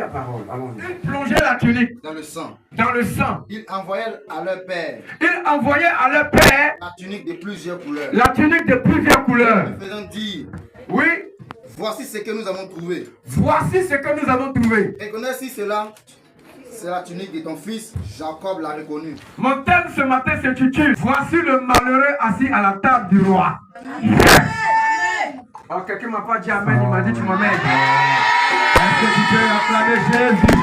la parole. Ils plongeaient la tunique dans le sang. Dans le sang. Ils envoyaient à leur père. Ils envoyaient à leur père la tunique de plusieurs couleurs. La tunique de plusieurs couleurs. Lui faisant dire. Oui. Voici ce que nous avons trouvé. Voici ce que nous avons trouvé. Reconnais si cela. C'est la tunique de ton fils, Jacob l'a reconnu. Mon thème ce matin s'intitule Voici le malheureux assis à la table du roi. Oh, quelqu'un m'a pas dit amen, il m'a dit tu m'amènes. Est-ce que tu peux acclamer Jésus?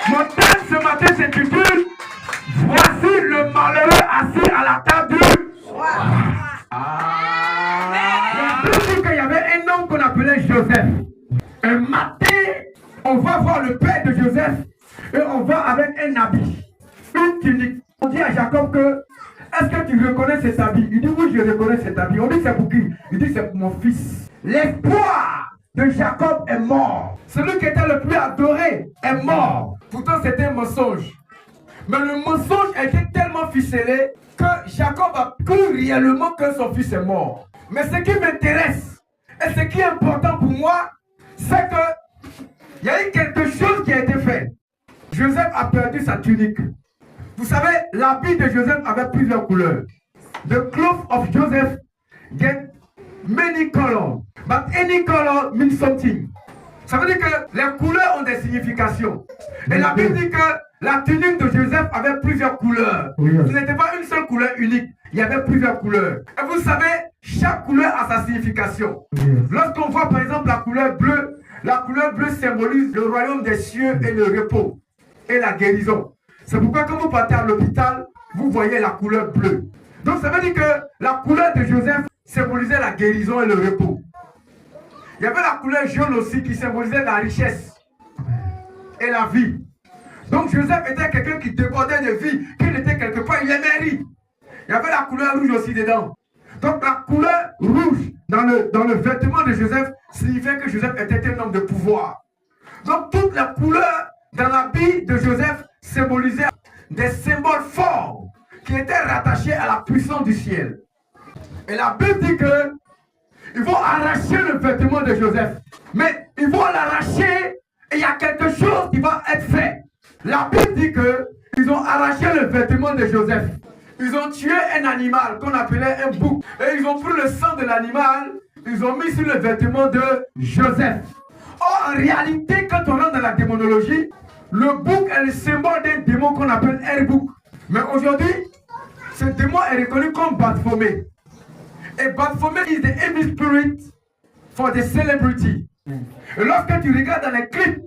Mon thème ce matin s'intitule Voici le malheureux assis à la table du roi. La Bible dit qu'il y avait un homme qu'on appelait Joseph. Un matin, on va voir le père de Joseph. Et on va avec un habit, une tunique. On dit à Jacob que, est-ce que tu reconnais cet habit? Il dit oui, je reconnais cet habit. On dit c'est pour qui? Il dit c'est pour mon fils. L'espoir de Jacob est mort. Celui qui était le plus adoré est mort. Pourtant c'était un mensonge. Mais le mensonge a été tellement ficelé que Jacob a cru réellement que son fils est mort. Mais ce qui m'intéresse et ce qui est important pour moi, c'est que il y a eu quelque chose qui a été fait. Joseph a perdu sa tunique. Vous savez, l'habit de Joseph avait plusieurs couleurs. The cloth of Joseph get many colors, but any color means something. Ça veut dire que les couleurs ont des significations. Et la Bible dit que la tunique de Joseph avait plusieurs couleurs. Ce n'était pas une seule couleur unique. Il y avait plusieurs couleurs. Et vous savez, chaque couleur a sa signification. Lorsqu'on voit par exemple la couleur bleue symbolise le royaume des cieux et le repos. Et la guérison. C'est pourquoi quand vous partez à l'hôpital, vous voyez la couleur bleue. Donc ça veut dire que la couleur de Joseph symbolisait la guérison et le repos. Il y avait la couleur jaune aussi qui symbolisait la richesse et la vie. Donc Joseph était quelqu'un qui débordait de vie, qu'il était quelque part, il aimait rire. Il y avait la couleur rouge aussi dedans. Donc la couleur rouge dans le vêtement de Joseph signifiait que Joseph était un homme de pouvoir. Donc toutes les couleurs dans l'habit de Joseph symbolisaient des symboles forts qui étaient rattachés à la puissance du ciel. Et la Bible dit que ils vont arracher le vêtement de Joseph. Mais ils vont l'arracher et il y a quelque chose qui va être fait. La Bible dit que ils ont arraché le vêtement de Joseph. Ils ont tué un animal qu'on appelait un bouc. Et ils ont pris le sang de l'animal, ils ont mis sur le vêtement de Joseph. Or, en réalité, quand on rentre dans la démonologie, le bouc est le symbole d'un démon qu'on appelle un bouc. Mais aujourd'hui, ce démon est reconnu comme Baphomet. Et Baphomet is the evil spirit for the celebrity. Et lorsque tu regardes dans les clips,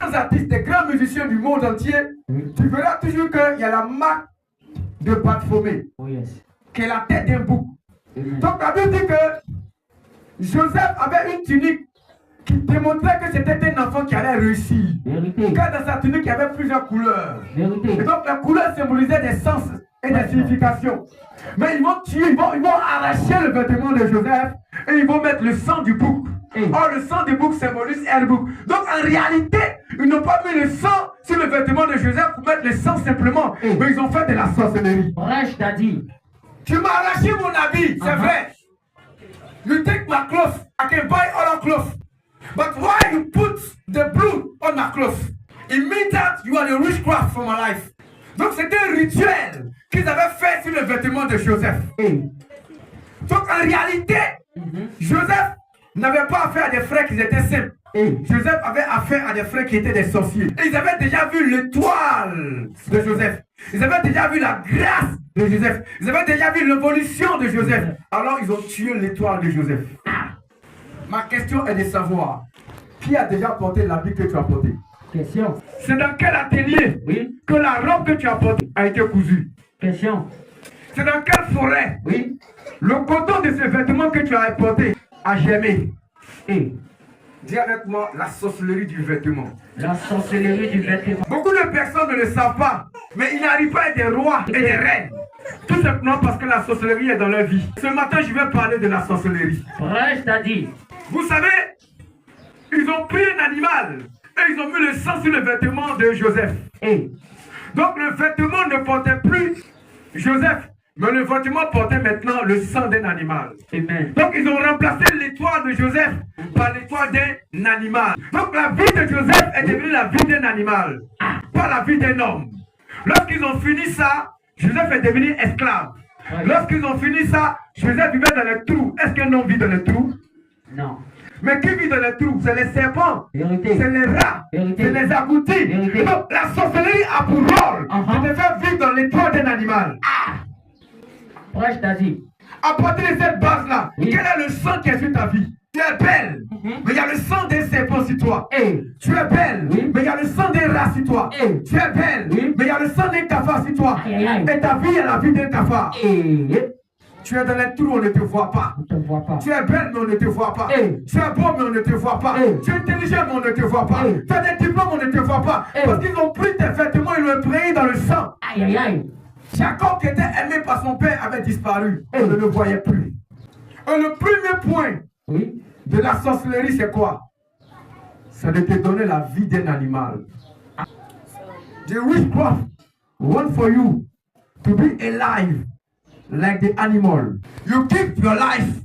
les artistes, des grands musiciens du monde entier, tu verras toujours qu'il y a la marque de Baphomet, qui est la tête d'un bouc. Donc la Bible dit que Joseph avait une tunique qui démontrait que c'était un enfant qui allait réussir. Car dans sa tunique, il y avait plusieurs couleurs. Et donc la couleur symbolisait des sens et des significations. Mais ils vont tuer, ils vont arracher le vêtement de Joseph et ils vont mettre le sang du bouc. Or, le sang du bouc symbolise un bouc. Donc en réalité, ils n'ont pas mis le sang sur le vêtement de Joseph pour mettre le sang simplement. Mais ils ont fait de la sorcellerie. Tu m'as arraché mon habit, c'est vrai. You take my clothes, I can buy other clothes. But why you put the blood on my clothes? It means that you are the witchcraft for my life. Donc c'était un rituel qu'ils avaient fait sur le vêtement de Joseph. Donc en réalité, Joseph n'avait pas affaire à des frères qui étaient simples. Joseph avait affaire à des frères qui étaient des sorciers. Et ils avaient déjà vu l'étoile de Joseph. Ils avaient déjà vu la grâce de Joseph. Ils avaient déjà vu l'évolution de Joseph. Alors ils ont tué l'étoile de Joseph. Ma question est de savoir, qui a déjà porté l'habit que tu as porté? Question. C'est dans quel atelier que la robe que tu as portée a été cousue? Question. C'est dans quelle forêt le coton de ce vêtement que tu as porté a germé? Dis avec moi la sorcellerie du vêtement. La sorcellerie du vêtement. Beaucoup de personnes ne le savent pas, mais ils n'arrivent pas à être des rois et des reines. Tout simplement parce que la sorcellerie est dans leur vie. Ce matin, je vais parler de la sorcellerie. Prêche t'a dit. Vous savez, ils ont pris un animal et ils ont mis le sang sur le vêtement de Joseph. Donc le vêtement ne portait plus Joseph, Mais le vêtement portait maintenant le sang d'un animal. Amen. Donc ils ont remplacé l'étoile de Joseph par l'étoile d'un animal. Donc la vie de Joseph est devenue la vie d'un animal, pas la vie d'un homme. Lorsqu'ils ont fini ça, Joseph est devenu esclave. Lorsqu'ils ont fini ça, Joseph vivait dans les trous. Est-ce qu'un homme vit dans les trous? Non. Mais qui vit dans les trous? C'est les serpents, Vérité. c'est les rats, Vérité. c'est les agoutis. Vérité. Donc la sorcellerie a pour rôle de te faire vivre dans l'étoile d'un animal. Prêche t'a dit. À partir de cette base-là, Oui. quel est le sang qui est sur ta vie? Tu es belle, mais il y a le sang des serpents sur toi. Hey. Tu es belle, Oui. mais il y a le sang des rats sur toi. Hey. Tu es belle, Oui. mais il y a le sang des cafards sur toi. Aïe, aïe, aïe. Et ta vie est la vie d'un cafard. Et Tu es dans les trous, on ne te voit pas. on ne te voit pas. Tu es belle, mais on ne te voit pas. Hey. Tu es beau, mais on ne te voit pas. Hey. Tu es intelligent, mais on ne te voit pas. Hey. Tu as des diplômes, on ne te voit pas. Hey. Parce qu'ils ont pris tes vêtements, ils l'ont imprégnés dans le sang. Aïe, aïe, aïe. Jacob, qui était aimé par son père, avait disparu. On ne le voyait plus. Et le premier point Oui. de la sorcellerie, c'est quoi? C'est de te donner la vie d'un animal. The witchcraft want for you to be alive like the animal. You keep your life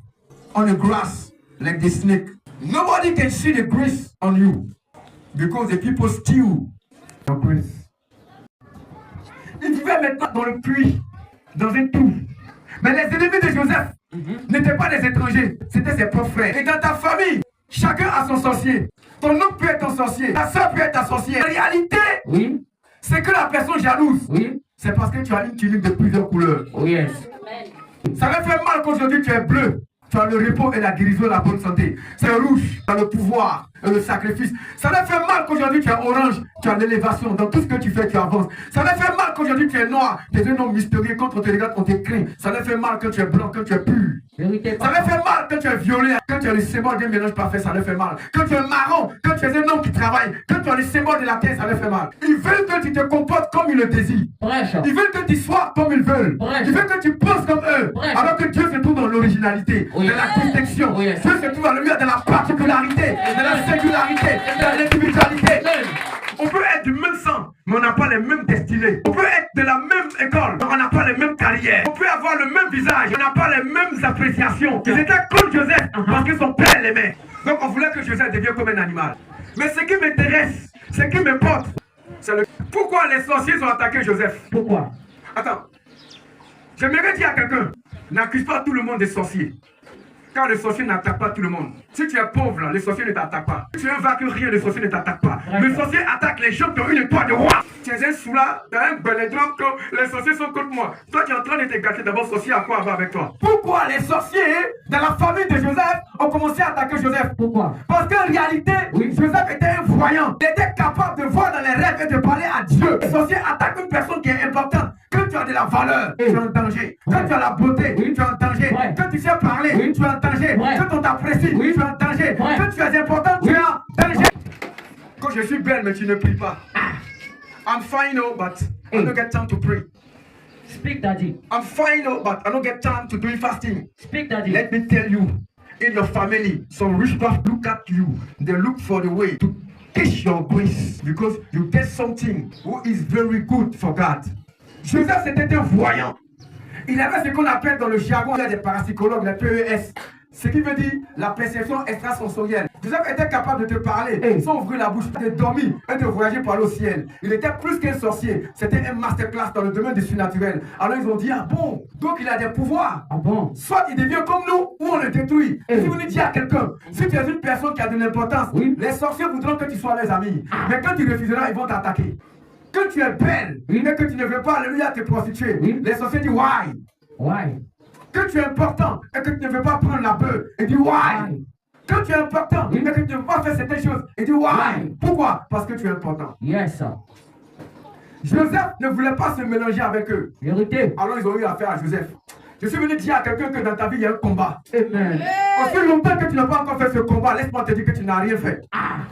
on the grass like the snake. Nobody can see the grace on you because the people steal your grace. Il vivait maintenant dans le puits, dans un trou. Mais les ennemis de Joseph n'étaient pas des étrangers, c'était ses propres frères. Et dans ta famille, chacun a son sorcier. Ton oncle peut être ton sorcier, ta soeur peut être ta sorcière. En réalité, Oui. c'est que la personne jalouse. Oui. C'est parce que tu as une tunique de plusieurs couleurs. Oh yes. Ça va faire mal qu'aujourd'hui tu es bleu. Tu as le repos et la guérison et la bonne santé. C'est rouge, tu as le pouvoir et le sacrifice. Ça va faire mal qu'aujourd'hui tu es orange, tu as l'élévation. Dans tout ce que tu fais, tu avances. Ça va faire mal qu'aujourd'hui tu es noir, tu es un homme mystérieux. Quand on te regarde, on te craint. Ça va faire mal quand tu es blanc, quand tu es pur. Vérité. Ça va faire mal quand tu es violet, quand tu as le symbole d'un mélange parfait, ça va faire mal. Quand tu es marron, quand tu es un homme qui travaille, quand tu as le symbole de la terre, ça va faire mal. Ils veulent que tu te comportes comme ils le désirent. Prêche. Ils veulent que tu sois comme ils veulent. Ouais. Ils veulent que tu penses comme eux. Ouais. Alors que Dieu se trouve dans l'originalité, Oui. dans la distinction. Oui. Dieu se trouve dans le milieu de la particularité, de la singularité, de l'individualité. On peut être du même sang, mais on n'a pas les mêmes destinées. On peut être de la même école, mais on n'a pas les mêmes carrières. On peut avoir le même visage, on n'a pas les mêmes appréciations. Ils étaient comme Joseph, parce que son père l'aimait. Donc on voulait que Joseph devienne comme un animal. Mais ce qui m'intéresse, ce qui m'importe, c'est le... Pourquoi les sorciers ont attaqué Joseph? Pourquoi? Attends. J'aimerais dire à quelqu'un, n'accuse pas tout le monde des sorciers. Car les sorciers n'attaquent pas tout le monde. Si tu es pauvre, là, les sorciers ne t'attaquent pas. Si tu es un vainqueur, rien, les sorciers ne t'attaquent pas. Les sorciers attaquent les gens qui ont une étoile de roi. Tu es un soula, tu as un belédron que les sorciers sont contre moi. Toi, tu es en train de te gâter. D'abord, sorcier à quoi avoir avec toi? Pourquoi les sorciers dans la famille de Joseph ont commencé à attaquer Joseph? Pourquoi? Parce qu'en réalité, Oui. Joseph était un voyant. Il était capable de voir dans les rêves et de parler à Dieu. Les sorciers attaquent une personne qui est importante. Quand tu as de la valeur, tu es en danger. Quand tu as la beauté, Oui. tu es en danger. Ouais. Quand tu sais parler, Oui. tu es en danger. Ouais. Quand on t'apprécie, Oui. tu es en danger. Ouais. Quand tu es important, tu es en danger. Quand je suis belle, mais tu ne pries pas. I'm fine, oh, but I don't get time to pray. Speak, daddy. I'm fine, oh, but I don't get time to do fasting. Speak, daddy. Let me tell you, in your family, some witchcraft look at you. They look for the way to kiss your grace because you get something who is very good for God. Joseph, c'était un voyant. Il avait ce qu'on appelle dans le jargon, il y a des parapsychologues, les PES. Ce qui veut dire la perception extrasensorielle. Joseph était capable de te parler sans ouvrir la bouche, de dormir et de voyager par le ciel. Il était plus qu'un sorcier. C'était un masterclass dans le domaine du surnaturel. Alors ils ont dit, ah bon, donc il a des pouvoirs. Ah bon? Soit il devient comme nous, ou on le détruit. Si vous dites à quelqu'un, si tu es une personne qui a de l'importance, Oui. les sorciers voudront que tu sois leurs amis. Mais quand tu refuseras, ils vont t'attaquer. Quand tu es belle, Oui. et que tu ne veux pas, alléluia, te prostituer, Oui. les sorciers disent, why? Why? Quand tu es important et que tu ne veux pas prendre la bœuf, il dit why? Why? Quand tu es important et que tu ne veux pas faire certaines choses, il dit why? Why? Pourquoi? Parce que tu es important. Yes, sir. Joseph ne voulait pas se mélanger avec eux. Vérité. Alors ils ont eu affaire à Joseph. Je suis venu dire à quelqu'un que dans ta vie, il y a un combat. Amen. Aussi longtemps que tu n'as pas encore fait ce combat, laisse-moi te dire que tu n'as rien fait.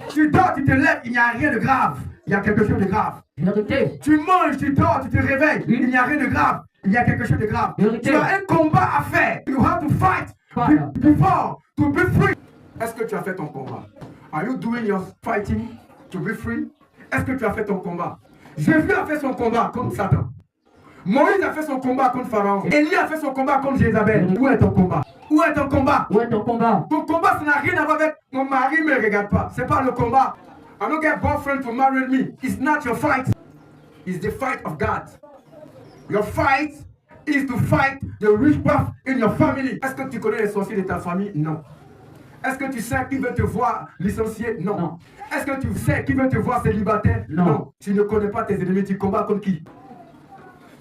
Tu dors, tu te lèves, il n'y a rien de grave. Il y a quelque chose de grave. Vérité. Tu manges, tu dors, tu te réveilles, il n'y a rien de grave. Il y a quelque chose de grave. Vérité. Tu as un combat à faire. You have to fight Fire. before to be free. Est-ce que tu as fait ton combat? Are you doing your fighting to be free? Est-ce que tu as fait ton combat? Jésus a fait son combat comme Satan. Moïse a fait son combat contre Pharaon. Élie a fait son combat contre Jézabel. Où est ton combat? Où est ton combat? Où est ton combat? Ton combat, ça n'a rien à voir avec mon mari ne me regarde pas. C'est pas le combat. I don't get boyfriend to marry me. It's not your fight. It's the fight of God. Your fight is to fight the witchcraft in your family. Est-ce que tu connais les sorciers de ta famille? Non. Est-ce que tu sais qui veut te voir licencié? Non. Non. Est-ce que tu sais qui veut te voir célibataire? Non. Tu ne connais pas tes ennemis, tu combats contre qui?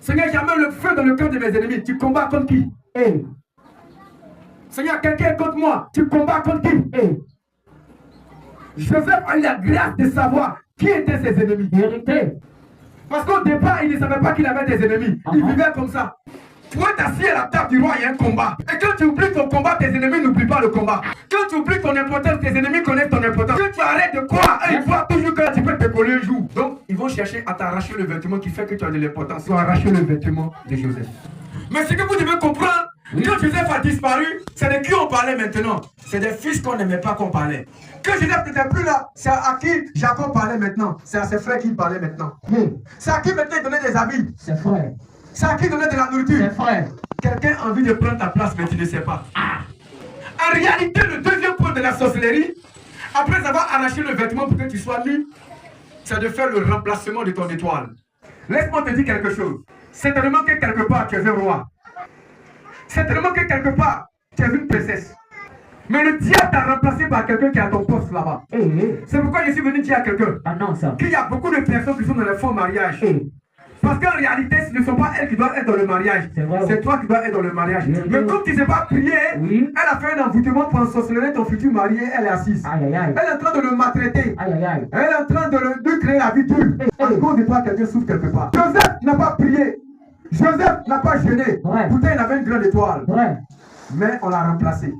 Seigneur, jamais le feu dans le cœur de mes ennemis, tu combats contre qui? Hey. Seigneur, quelqu'un est contre moi, tu combats contre qui? Hey. Joseph a eu la grâce de savoir qui étaient ses ennemis. Vérité. Parce qu'au départ, il ne savait pas qu'il avait des ennemis. Il vivait comme ça. Tu es assis à la table du roi, il y a un combat. Et quand tu oublies ton combat, tes ennemis n'oublient pas le combat. Quand tu oublies ton importance, tes ennemis connaissent ton importance. Quand tu arrêtes de croire, ils voient toujours que tu peux te coller un jour. Donc, ils vont chercher à t'arracher le vêtement qui fait que tu as de l'importance. Ils vont arracher le vêtement de Joseph. Mais ce que vous devez comprendre, quand Joseph a disparu, c'est de qui on parlait maintenant? C'est des fils qu'on n'aimait pas qu'on parlait. Quand Joseph n'était plus là, c'est à qui Jacob parlait maintenant. C'est à ses frères qu'il parlait maintenant. C'est à qui maintenant il donnait des habits. C'est frère. C'est à qui donnait de la nourriture. C'est frère. Quelqu'un a envie de prendre ta place, mais tu ne sais pas. En réalité, le deuxième point de la sorcellerie, après avoir arraché le vêtement pour que tu sois nu, c'est de faire le remplacement de ton étoile. Laisse-moi te dire quelque chose. Certainement que quelque part, tu es un roi. Certainement que quelque part, tu es une princesse. Mais le diable t'a remplacé par quelqu'un qui est à ton poste là-bas. C'est pourquoi je suis venu dire à quelqu'un qu'il y a beaucoup de personnes qui sont dans les faux mariages. Parce qu'en réalité, ce ne sont pas elles qui doivent être dans le mariage. C'est toi qui dois être dans le mariage. Mais comme tu ne sais pas prier, elle a fait un envoûtement pour ensorceler ton futur mari. Elle est assise. Elle est en train de le maltraiter. Elle est en train de lui créer la vie dure. À cause de toi, quelqu'un souffre quelque part. Joseph n'a pas prié. Joseph n'a pas jeûné. Pourtant, il avait une grande étoile. Mais on l'a remplacé.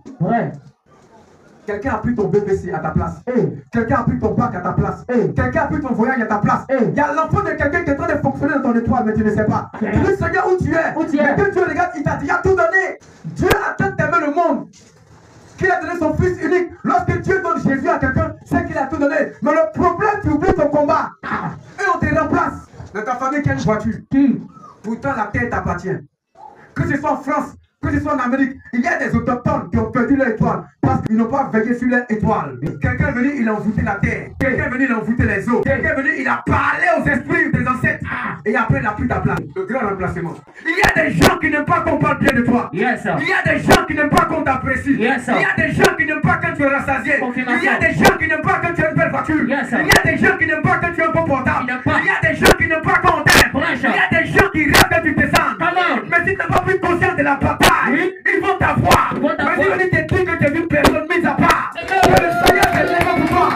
Quelqu'un a pris ton BBC à ta place. Quelqu'un a pris ton bac à ta place. Quelqu'un a pris ton voyage à ta place. Il y a l'enfant de quelqu'un qui est en train de fonctionner dans ton étoile, mais tu ne sais pas. Tu dis, Seigneur, où tu es? Mais quand Dieu regarde, il t'a dit, il a tout donné. Dieu a tant aimé le monde qu'il a donné son fils unique. Lorsque Dieu donne Jésus à quelqu'un, c'est qu'il a tout donné. Mais le problème, tu oublies ton combat. Et on te remplace. Dans ta famille, quelle voiture? Pourtant, la terre t'appartient. Que ce soit en France, que ce soit en Amérique, il y a des autochtones qui ont perdu leur étoile parce qu'ils n'ont pas veillé sur leur étoile. Quelqu'un est venu, il a envoûté la terre. Quelqu'un est venu, il a envoûté les eaux. Quelqu'un est venu, il a parlé aux esprits des ancêtres. Et après, il a pris ta place. Le grand remplacement. Il y a des gens qui n'aiment pas qu'on parle bien de toi. Il y a des gens qui n'aiment pas qu'on t'apprécie. Il y a des gens qui n'aiment pas quand tu es rassasié. Il y a des gens qui n'aiment pas quand tu as une belle voiture. Il y a des gens qui n'aiment pas quand tu as un bon portable. Il y a des gens qui n'aiment pas quand on t'aime. Il y a des gens qui rêvent quand tu descends. Mais si tu n'es pas plus conscient de la bataille, ils vont t'avoir. Mais si on te dit que tu es une personne mise à part, que le Seigneur est là pour toi.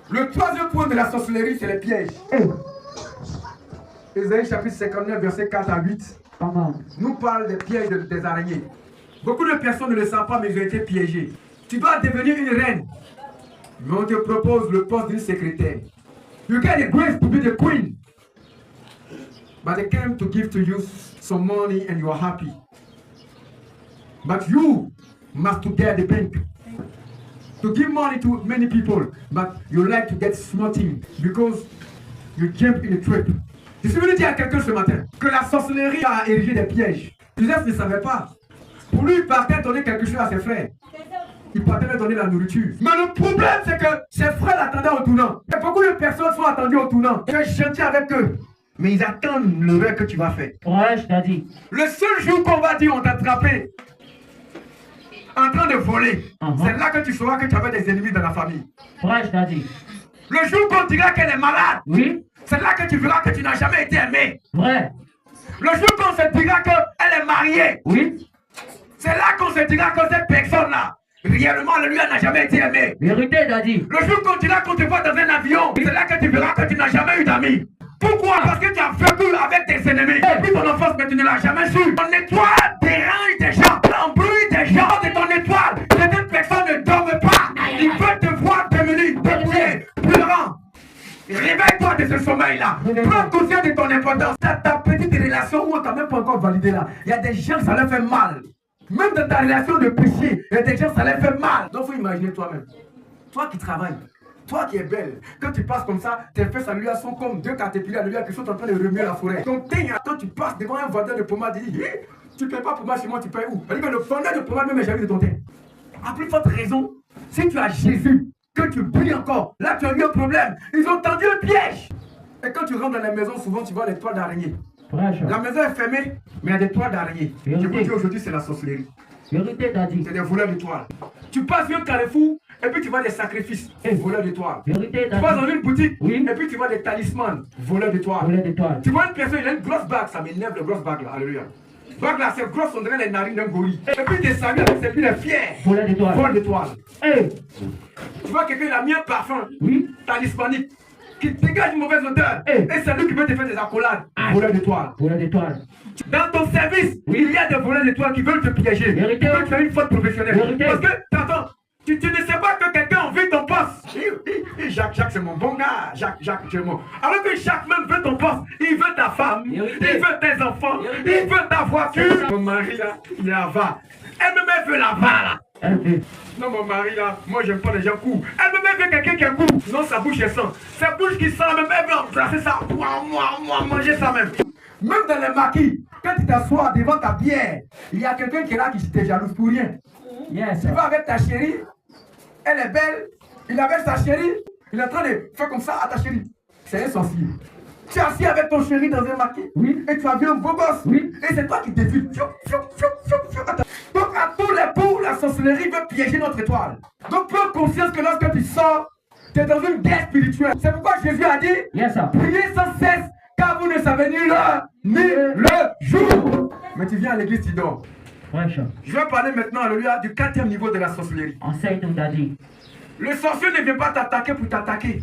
Le troisième point de la sorcellerie, c'est les pièges. Ésaïe chapitre 59, verset 4 à 8 nous parle des pièges des araignées. Beaucoup de personnes ne le savent pas, mais ils ont été piégés. Tu dois devenir une reine, mais on te propose le poste d'une secrétaire. You get the grace to be the queen, but they came to give to you some money and you are happy. But you must to get the bank. To give money to many people, but you like to get small things because you jump in a trap. Je suis venu dire à quelqu'un ce matin que la sorcellerie a érigé des pièges. Joseph ne savait pas. Pour lui, il partait donner quelque chose à ses frères. Il partait leur donner la nourriture. Mais le problème, c'est que ses frères l'attendaient au tournant. Et beaucoup de personnes sont attendues au tournant. Tu es gentil avec eux, mais ils attendent le rêve que tu vas faire. Ouais, je t'ai dit. Le seul jour qu'on va dire on t'a attrapé en train de voler, c'est là que tu sauras que tu avais des ennemis dans la famille. Ouais, je t'ai dit. Le jour qu'on dira qu'elle est malade, c'est là que tu verras que tu n'as jamais été aimé. Vrai. Le jour qu'on se dira qu'elle est mariée, c'est là qu'on se dira que cette personne-là, réellement, lui, elle n'a jamais été aimée. Vérité, Daddy. Le jour qu'on dira qu'on te voit dans un avion, c'est là que tu verras que tu n'as jamais eu d'amis. Pourquoi? Parce que tu as vécu avec tes ennemis. Depuis ton enfance, mais tu ne l'as jamais su. Ton étoile dérange des gens, embrouille des gens de ton étoile. Certaines personnes ne dorment pas. Ils veulent te voir diminuer, dépouiller, pleurant. Réveille-toi de ce sommeil-là. Prends conscience de ton importance. Ta petite relation où on t'a même pas encore validé là. Il y a des gens, ça leur fait mal. Même dans ta relation de péché, il y a des gens, ça leur fait mal. Donc il faut imaginer toi-même. Toi qui travailles, Toi qui es belle, quand tu passes comme ça, tes fesses à sont comme deux caterpillars qui sont en train de remuer la forêt. Donc, quand tu passes devant un vendeur de pommade, il dit tu ne payes pas pommade chez moi, tu payes où? Il dit que le vendeur de pommade même est jamais de ton teint. À plus forte raison, si tu as Jésus, que tu brilles encore, là tu as eu un problème. Ils ont tendu un piège. Et quand tu rentres dans les maisons, souvent tu vois les toiles d'araignée. La maison est fermée, mais il y a des toiles d'araignée. Je vous dis aujourd'hui, c'est la sorcellerie. Vérité, Daddy. C'est des voleurs d'étoiles. Tu passes un carrefour et puis tu vois des sacrifices, voleurs d'étoiles. Vérité, Tu Daddy. vas dans une boutique Oui. et puis tu vois des talismans, voleurs d'étoiles. Voleur d'étoiles. Tu vois une personne, il a une grosse bague, ça m'énerve le grosse bague là, alléluia. Bague là, c'est grosse, on dirait les narines d'un gorille. Et puis tu es salué avec ses pieds fiers. Voleur d'étoiles. Voleurs d'étoiles. Hey. Tu vois quelqu'un, il a mis un parfum, Oui. talismanique, qui dégage une mauvaise odeur. Hey. Et c'est lui qui veut te faire des accolades. Voleurs d'étoiles. Voleur d'étoiles. Dans ton service, il y a des voleurs d'étoiles qui veulent te piéger. Vérité. Qui veulent faire une faute professionnelle. Vérité. Parce que, attends, tu ne sais pas que quelqu'un envie ton poste. Jacques, c'est mon bon gars. Jacques, c'est mon. Alors que Jacques même veut ton poste. Il veut ta femme. Vérité. Il veut tes enfants. Vérité. Il veut ta voiture. Mon mari là, il est avare. Elle veut l'avare là. Non, mon mari là, moi j'aime pas les gens courts. Elle veut quelqu'un qui est court. Sinon sa bouche est sang. Sa bouche qui sent même, elle veut embrasser ça. Moi, manger ça même. Même dans les maquis, quand tu t'assois devant ta bière, il y a quelqu'un qui est là qui te jalouse pour rien. Yes. Tu vas avec ta chérie, elle est belle, il est avec sa chérie, il est en train de faire comme ça à ta chérie. C'est un sorcier. Tu es assis avec ton chéri dans un maquis, Oui. et tu as vu un beau gosse, Oui. et c'est toi qui défiles. Donc à tous les coups, la sorcellerie veut piéger notre étoile. Donc prends conscience que lorsque tu sors, tu es dans une guerre spirituelle. C'est pourquoi Jésus a dit, Yes, sir. priez sans cesse, car vous ne savez ni l'heure, ni le jour. Mais tu viens à l'église, tu dors. Ouais, chat. Je vais parler maintenant, alléluia, du 4e niveau de la sorcellerie. Enseigne-nous, Daddy. Le sorcier ne vient pas t'attaquer pour t'attaquer.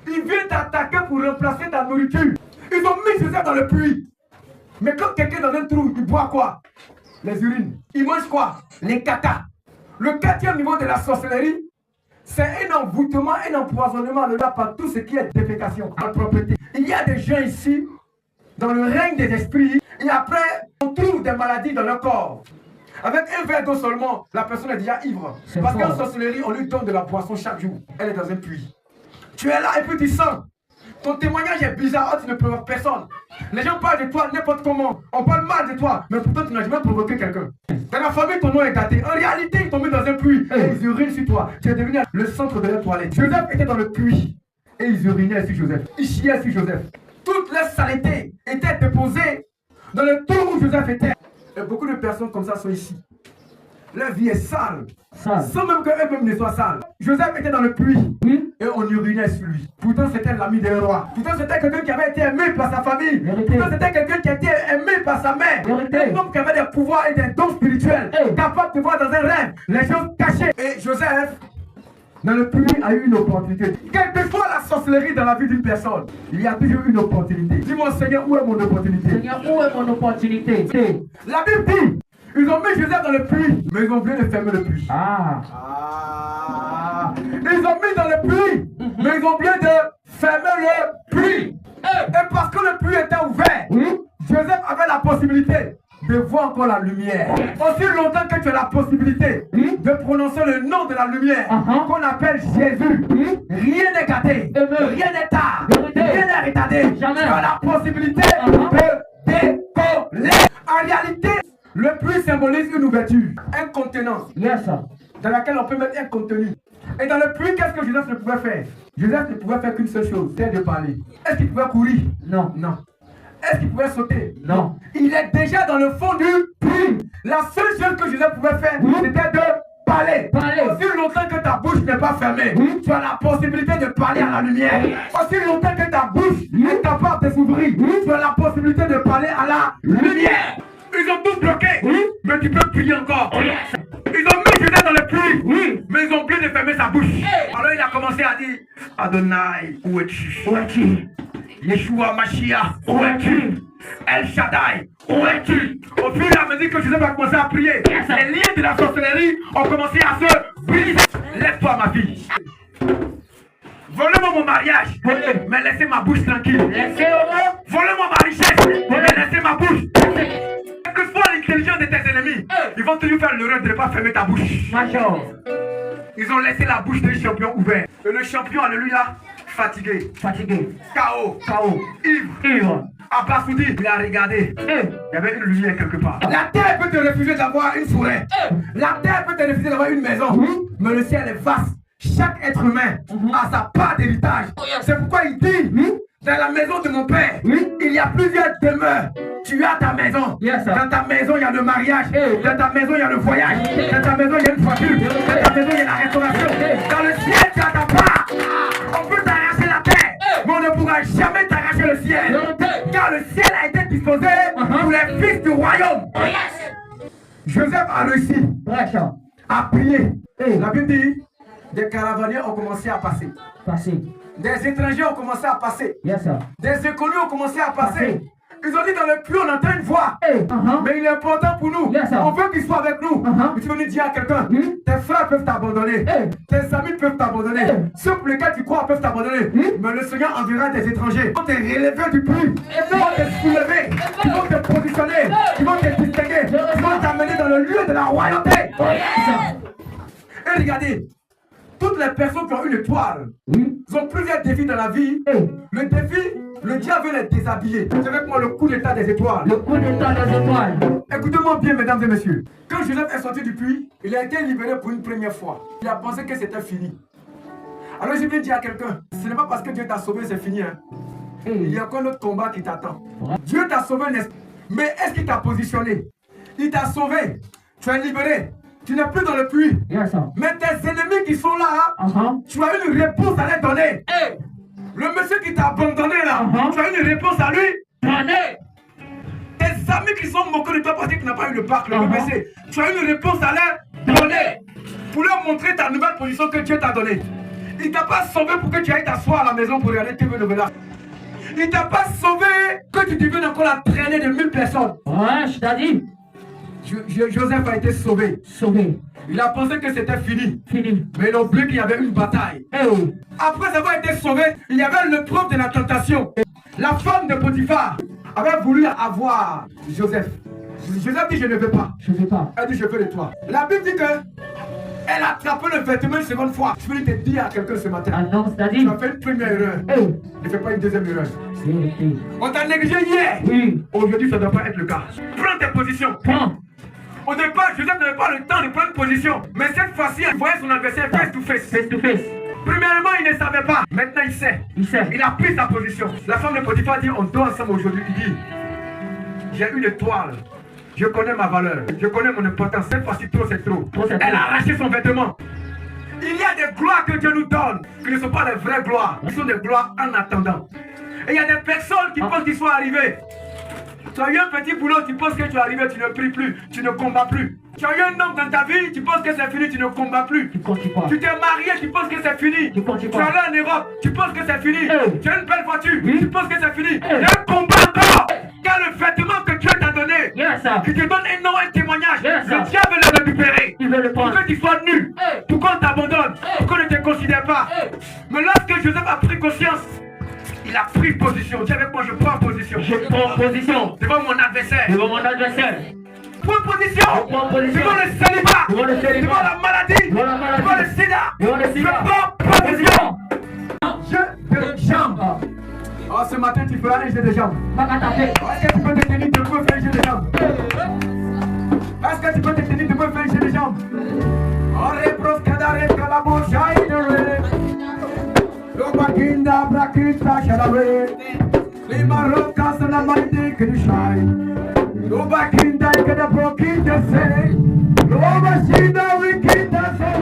Il vient t'attaquer pour remplacer ta nourriture. Ils ont mis Joseph dans le puits. Mais quand quelqu'un est dans un trou, il boit quoi? Les urines. Il mange quoi? Les caca. Le 4e niveau de la sorcellerie, c'est un envoûtement, un empoisonnement alléluia, par tout ce qui est défécation, propreté. Il y a des gens ici, dans le règne des esprits, et après, on trouve des maladies dans leur corps. Avec un verre d'eau seulement, la personne est déjà ivre. Parce qu'en sorcellerie, on lui donne de la boisson chaque jour. Elle est dans un puits. Tu es là et puis tu sens. Ton témoignage est bizarre, tu ne provoques personne. Les gens parlent de toi n'importe comment. On parle mal de toi, mais pourtant tu n'as jamais provoqué quelqu'un. Dans la famille, ton nom est gâté. En réalité, ils t'ont mis dans un puits et ils urinent sur toi. Tu es devenu le centre de la toilette. Joseph était dans le puits et ils urinaient sur Joseph. Ils chiaient sur Joseph. Toute leur saleté était déposée dans le trou où Joseph était. Et beaucoup de personnes comme ça sont ici. Leur vie est sale. Sans même qu'eux-mêmes ne soient sales. Joseph était dans le puits. Oui. Et on urinait sur lui. Pourtant, c'était l'ami des rois. Pourtant, c'était quelqu'un qui avait été aimé par sa famille. Vérité. Pourtant, c'était quelqu'un qui a été aimé par sa mère. Vérité. Un homme qui avait des pouvoirs et des dons spirituels. Hey. Capable de voir dans un rêve les choses cachées. Et Joseph, dans le puits, a eu une opportunité. Quelquefois, la sorcellerie dans la vie d'une personne, il y a toujours une opportunité. Dis-moi, Seigneur, où est mon opportunité? Seigneur, où est mon opportunité? La Bible dit, ils ont mis Joseph dans le puits, mais ils ont oublié de fermer le puits. Ah. Ils ont mis dans le puits, mais ils ont oublié de fermer le puits. Et parce que le puits était ouvert, Joseph avait la possibilité de voir encore la lumière. Aussi longtemps que tu as la possibilité de prononcer le nom de la lumière, qu'on appelle Jésus, rien n'est gâté, rien n'est tard, rien n'est retardé. Jamais. Tu as la possibilité de décoller. En réalité, le puits symbolise une ouverture, un contenant, Yes, sir. dans laquelle on peut mettre un contenu. Et dans le puits, qu'est-ce que Joseph ne pouvait faire? Joseph ne pouvait faire qu'une seule chose, c'est de parler. Est-ce qu'il pouvait courir? Non. Non. Est-ce qu'il pouvait sauter? Non. Il est déjà dans le fond du puits. La seule chose que Joseph pouvait faire, c'était de parler. Parler. Aussi longtemps que ta bouche n'est pas fermée, tu as la possibilité de parler à la lumière. Aussi longtemps que ta bouche est capable de s'ouvrir, tu as la possibilité de parler à la lumière. Ils ont tous bloqué, mais tu peux prier encore. Ils ont mis Joseph dans le puits, mais ils ont oublié de fermer sa bouche. Alors il a commencé à dire, Adonai, où es-tu? Où es-tu? Yeshua Mashiach, où es-tu? El Shaddai, où es-tu? Au fur et à mesure que Joseph a commencé à prier, les liens de la sorcellerie ont commencé à se briser. Lève-toi, ma fille. Volez-moi mon mariage, mais laissez ma bouche tranquille. Volez-moi ma richesse, mais laissez ma bouche. Quelle que soit l'intelligence de tes ennemis, ils vont toujours faire l'erreur de ne pas fermer ta bouche. Major. Ils ont laissé la bouche des champions ouverte. Et le champion, alléluia, fatigué, Fatigué. KO, KO. ivre, abasourdi. Il a regardé. Il y avait une lumière quelque part. La terre peut te refuser d'avoir une forêt. La terre peut te refuser d'avoir une maison. Mais le ciel est vaste. Chaque être humain a sa part d'héritage. C'est pourquoi il dit, dans la maison de mon père, il y a plusieurs demeures. Tu as ta maison. Yes, sir. Dans ta maison, il y a le mariage. Dans ta maison, il y a le voyage. Dans ta maison, il y a une voiture. Dans ta maison, il y a la restauration. Dans le ciel, tu as ta part. On peut t'arracher la terre, mais on ne pourra jamais t'arracher le ciel. Car le ciel a été disposé pour les fils du royaume. Joseph a réussi à prier. La Bible dit, des caravaniers ont commencé à passer. Des étrangers ont commencé à passer. Yes, sir. Des inconnus ont commencé à passer. Ils ont dit dans le puits, on entend une voix. Mais il est important pour nous. Yes, sir. On veut qu'ils soient avec nous. Mais tu veux nous dire à quelqu'un, tes frères peuvent t'abandonner. Tes amis peuvent t'abandonner. Ceux pour lesquels tu crois peuvent t'abandonner. Mais le Seigneur enverra des étrangers. Ils vont te relever du puits. Ils vont te soulever. Ils vont te positionner. Ils vont te distinguer. Ils vont t'amener dans le lieu de la royauté. Et regardez, toutes les personnes qui ont une étoile, ils ont plusieurs défis dans la vie. Le défi, le diable veut les déshabiller. C'est avec moi le coup d'état des étoiles. Le coup d'état des étoiles. Écoutez-moi bien, mesdames et messieurs. Quand Joseph est sorti du puits, il a été libéré pour une première fois. Il a pensé que c'était fini. Alors je viens dire à quelqu'un, ce n'est pas parce que Dieu t'a sauvé, c'est fini. Il y a encore notre combat qui t'attend. Dieu t'a sauvé, n'est-ce pas? Mais est-ce qu'il t'a positionné? Il t'a sauvé. Tu es libéré. Tu n'es plus dans le puits. Yes, sir. Mais tes ennemis qui sont là, tu as une réponse à les donner. Le monsieur qui t'a abandonné là, tu as une réponse à lui. Tes amis qui sont moqués de toi parce que tu n'as pas eu le bac, le BBC, tu as une réponse à leur donner. Pour leur montrer ta nouvelle position que Dieu t'a donnée. Il t'a pas sauvé pour que tu ailles t'asseoir à la maison pour regarder TV Novela. Il t'a pas sauvé que tu deviennes encore la traînée de 1000 personnes. Ouais, je t'ai dit. Joseph a été sauvé. Il a pensé que c'était fini. Mais il a oublié qu'il y avait une bataille. Après avoir été sauvé, il y avait le preuve de la tentation. La femme de Potiphar avait voulu avoir Joseph. Joseph dit je ne veux pas. Elle dit je veux de toi. La Bible dit que elle a attrapé le vêtement une seconde fois. Je veux te dire à quelqu'un ce matin. Non, c'est-à-dire. Tu as fait une première erreur. Ne fais pas une deuxième erreur. On t'a négligé hier. Aujourd'hui, ça ne doit pas être le cas. Prends tes positions. Au départ, Joseph n'avait pas le temps de prendre position. Mais cette fois-ci, il voyait son adversaire face to face. Premièrement, il ne savait pas. Maintenant, il sait. Il a pris sa position. La femme de Potiphar dit, on dort ensemble aujourd'hui. Il dit, j'ai une étoile. Je connais ma valeur. Je connais mon importance. Cette fois-ci, trop, c'est trop. Elle a arraché son vêtement. Il y a des gloires que Dieu nous donne, qui ne sont pas les vraies gloires. Ce sont des gloires en attendant. Et il y a des personnes qui pensent qu'ils sont arrivés. Tu as eu un petit boulot, tu penses que tu es arrivé, tu ne pries plus, tu ne combats plus. Tu as eu un homme dans ta vie, tu penses que c'est fini, tu ne combats plus. Tu t'es marié, tu penses que c'est fini. Tu es allé en Europe, tu penses que c'est fini. Tu as une belle voiture, tu penses que c'est fini. Il y a un combat encore. Car le vêtement que Dieu t'a donné, qui te donne un nom, un témoignage, le diable veut le récupérer. Pour que tu sois nul, pour qu'on t'abandonne, pour qu'on ne te considère pas. Mais lorsque Joseph a pris conscience, il a pris position. Dis avec moi, je prends position. Devant mon adversaire. Prends position. Devant le célibat. Devant la maladie. Devant le sida. Je prends position. Jeu de jambes. Oh, ce matin, tu feras un jeu de jambes. Est-ce que tu peux te tenir debout et faire un jeu de jambes? Est-ce que tu peux te tenir debout et faire un jeu de jambes? Oh, repros cadare calabo jaïne. Lobakinda brakita shalawe. Limaroka sana maide kishai. Lobakinda ikada brokita say. Lobashinda wikita say.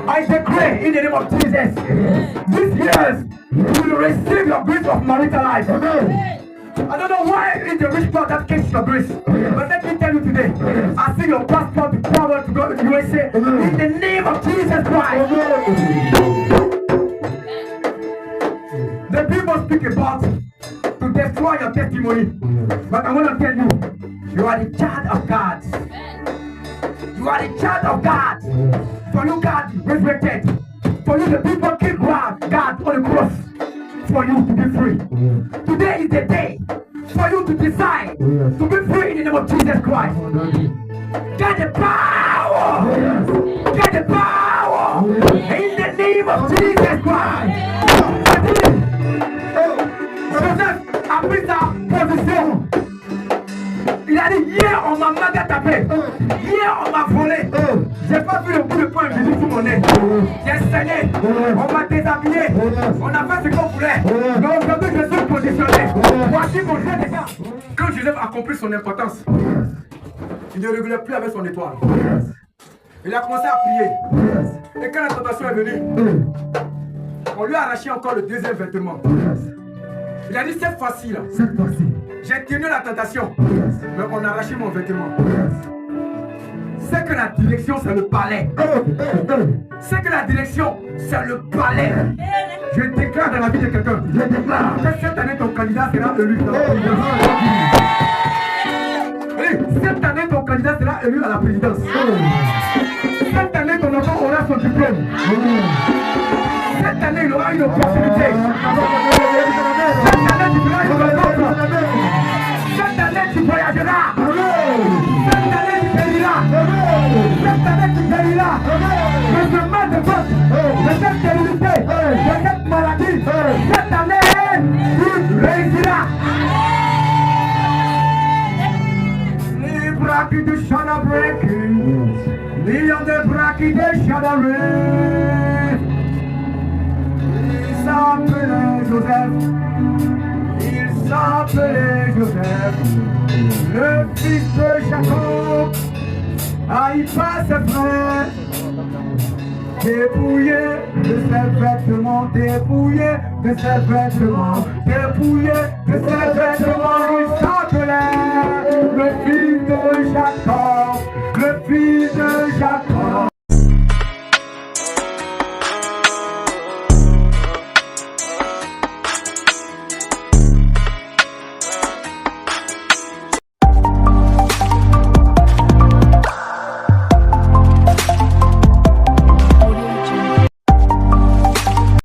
I decree in the name of Jesus. This year you will receive your grace of marital life. I don't know why it's the rich part that gets your grace. But let me tell you today, I see your passport to travel to go to the USA in the name of Jesus Christ. The people speak about to destroy your testimony. But I want to tell you, you are the child of God. You are the child of God. For you, God resurrected. For you, the people killed God on the cross. For you to be free. Today is the day for you to decide to be free in the name of Jesus Christ. Get the power. Get the power in the name of Jesus Christ. Joseph a pris sa position. Il a dit, hier on m'a tapé, hier on m'a volé, j'ai pas vu le bout de poing venir sur mon nez, j'ai saigné, on m'a déshabillé, on a fait ce qu'on voulait, mais aujourd'hui je suis positionné, voici mon jeu des gars. Quand Joseph accomplit son importance, il ne régulait plus avec son étoile, il a commencé à prier, et quand la tentation est venue, on lui a arraché encore le deuxième vêtement. Il a dit cette fois-ci là, j'ai tenu la tentation, mais on a arraché mon vêtement. C'est que la direction c'est le palais. C'est que la direction c'est le palais. Je déclare dans la vie de quelqu'un que cette année ton candidat sera élu. Cette année ton candidat sera élu à la présidence. Cette année ton enfant aura son diplôme. Cette année il aura une opportunité. Cette année tu feras une rencontre. Cette année tu voyageras. Cette année tu guériras. Cette année tu guériras. De ce mal de ventre, de cette stérilité, de cette maladie, cette année tu réussiras. Les bras qui te shall not break. Les bras qui te shall not break. Il s'appelait Joseph. Il s'appelait Joseph, le fils de Jacob, haï pas ses frères, dépouillé de ses vêtements, dépouillé de ses vêtements, dépouillé de ses vêtements, il s'appelait